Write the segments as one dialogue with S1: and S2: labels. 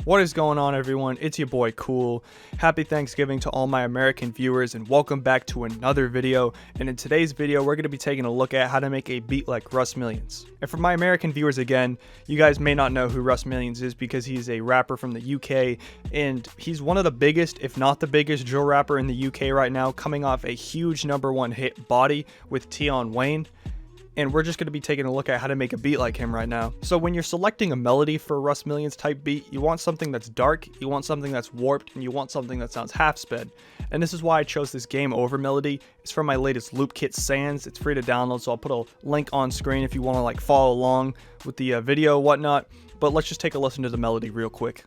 S1: What is going on, everyone? It's your boy Kuhl. Happy Thanksgiving to all my American viewers and welcome back to another video. And in today's video, we're going to be taking a look at how to make a beat like Russ Millions. And for my American viewers again, you guys may not know who Russ Millions is because he's a rapper from the UK and he's one of the biggest, if not the biggest, drill rapper in the UK right now, coming off a huge #1 hit, Body, with Tion Wayne. And we're just going to be taking a look at how to make a beat like him right now. So when you're selecting a melody for a Russ Millions type beat, you want something that's dark, you want something that's warped, and you want something that sounds half sped. And this is why I chose this Game Over melody. It's from my latest loop kit Sans. It's free to download, so I'll put a link on screen if you want to like follow along with the video, whatnot. But let's just take a listen to the melody real quick.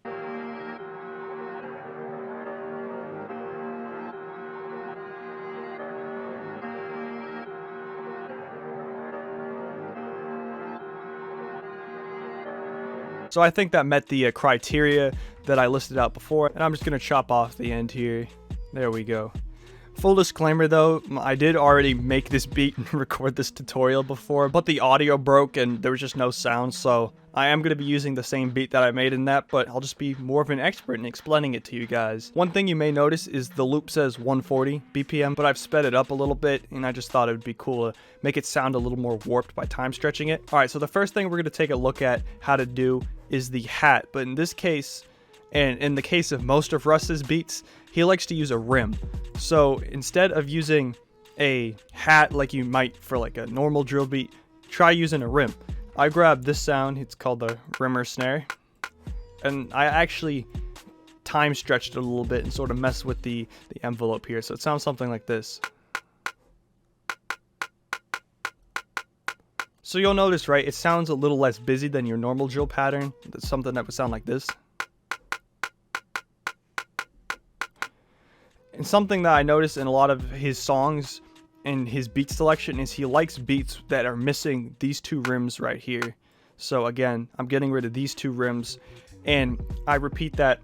S1: So I think that met the criteria that I listed out before, and I'm just going to chop off the end here. There we go. Full disclaimer though, I did already make this beat and record this tutorial before, but the audio broke and there was just no sound, so I am going to be using the same beat that I made in that, but I'll just be more of an expert in explaining it to you guys. One thing you may notice is the loop says 140 BPM, but I've sped it up a little bit, and I just thought it would be cool to make it sound a little more warped by time stretching it. Alright, so the first thing we're going to take a look at how to do is the hat, but in this case, and in the case of most of Russ's beats, he likes to use a rim. So instead of using a hat like you might for like a normal drill beat, try using a rim. I grabbed this sound, it's called the rimmer snare, and I actually time stretched it a little bit and sort of messed with the envelope here, so it sounds something like this. So you'll notice, right, it sounds a little less busy than your normal drill pattern. That's something that would sound like this. And something that I noticed in a lot of his songs and his beat selection is he likes beats that are missing these two rims right here. So again, I'm getting rid of these two rims, and I repeat that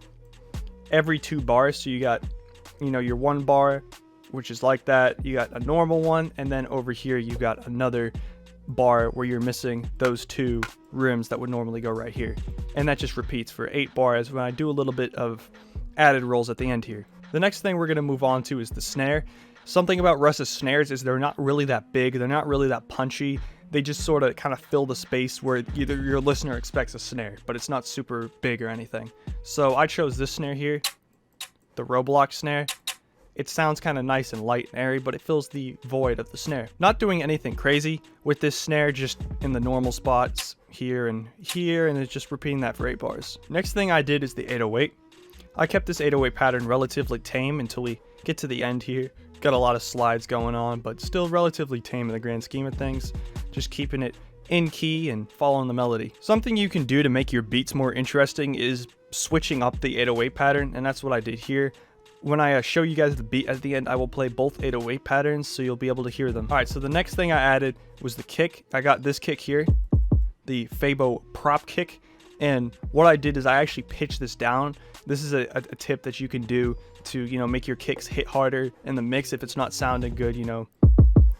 S1: every 2 bars. So you got, you know, your 1 bar, which is like that. You got a normal one, and then over here you got another bar where you're missing those 2 rims that would normally go right here. And that just repeats for 8 bars when I do a little bit of added rolls at the end here. The next thing we're going to move on to is the snare. Something about Russ's snares is they're not really that big, they're not really that punchy. They just sort of kind of fill the space where either your listener expects a snare, but it's not super big or anything. So I chose this snare here, the Roblox snare. It sounds kind of nice and light and airy, but it fills the void of the snare. Not doing anything crazy with this snare, just in the normal spots here, and it's just repeating that for 8 bars. Next thing I did is the 808. I kept this 808 pattern relatively tame until we get to the end here. Got a lot of slides going on, but still relatively tame in the grand scheme of things. Just keeping it in key and following the melody. Something you can do to make your beats more interesting is switching up the 808 pattern, and that's what I did here. When I show you guys the beat at the end, I will play both 808 patterns so you'll be able to hear them. Alright, so the next thing I added was the kick. I got this kick here, the Fabo prop kick. And what I did is I actually pitched this down. This is a tip that you can do to, you know, make your kicks hit harder in the mix if it's not sounding good, you know,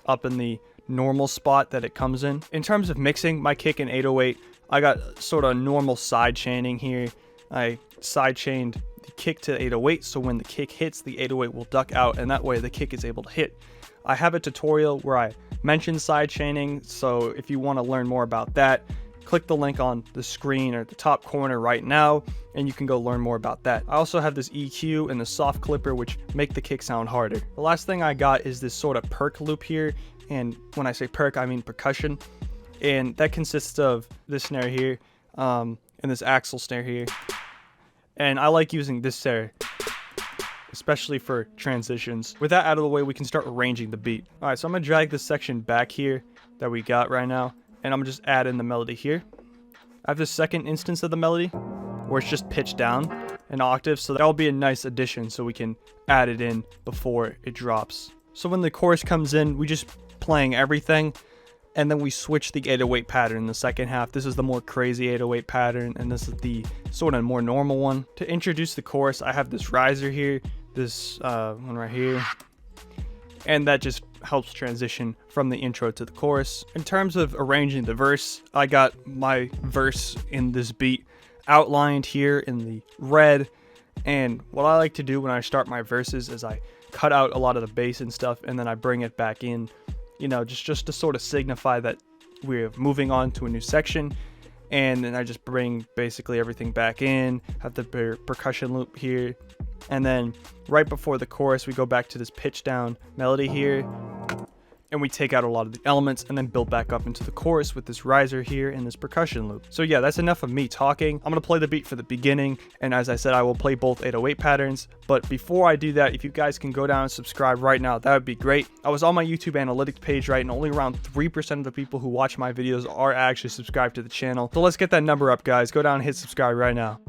S1: up in the normal spot that it comes in. In terms of mixing my kick in 808, I got sort of normal side chaining here. I side chained the kick to 808, so when the kick hits, the 808 will duck out, and that way the kick is able to hit. I have a tutorial where I mention side chaining, so if you want to learn more about that, click the link on the screen or at the top corner right now, and you can go learn more about that. I also have this EQ and the soft clipper, which make the kick sound harder. The last thing I got is this sort of perk loop here, and when I say perk, I mean percussion, and that consists of this snare here, and this axle snare here, and I like using this snare, especially for transitions. With that out of the way, we can start arranging the beat. Alright, so I'm gonna drag this section back here that we got right now, and I'm gonna just add in the melody here. I have the second instance of the melody where it's just pitched down an octave, so that'll be a nice addition so we can add it in before it drops. So when the chorus comes in, we just playing everything, and then we switch the 808 pattern in the second half. This is the more crazy 808 pattern, and this is the sort of more normal one. To introduce the chorus, I have this riser here, this one right here, and that just helps transition from the intro to the chorus. In terms of arranging the verse, I got my verse in this beat outlined here in the red. And what I like to do when I start my verses is I cut out a lot of the bass and stuff, and then I bring it back in, you know, just to sort of signify that we're moving on to a new section. And then I just bring basically everything back in, have the percussion loop here, and then right before the chorus we go back to this pitch down melody here, and we take out a lot of the elements and then build back up into the chorus with this riser here and this percussion loop. So yeah, that's enough of me talking. I'm gonna play the beat for the beginning, and as I said, I will play both 808 patterns. But before I do that, if you guys can go down and subscribe right now, that would be great. I was on my YouTube analytics page, right, and only around 3% of the people who watch my videos are actually subscribed to the channel. So let's get that number up, guys. Go down and hit subscribe right now.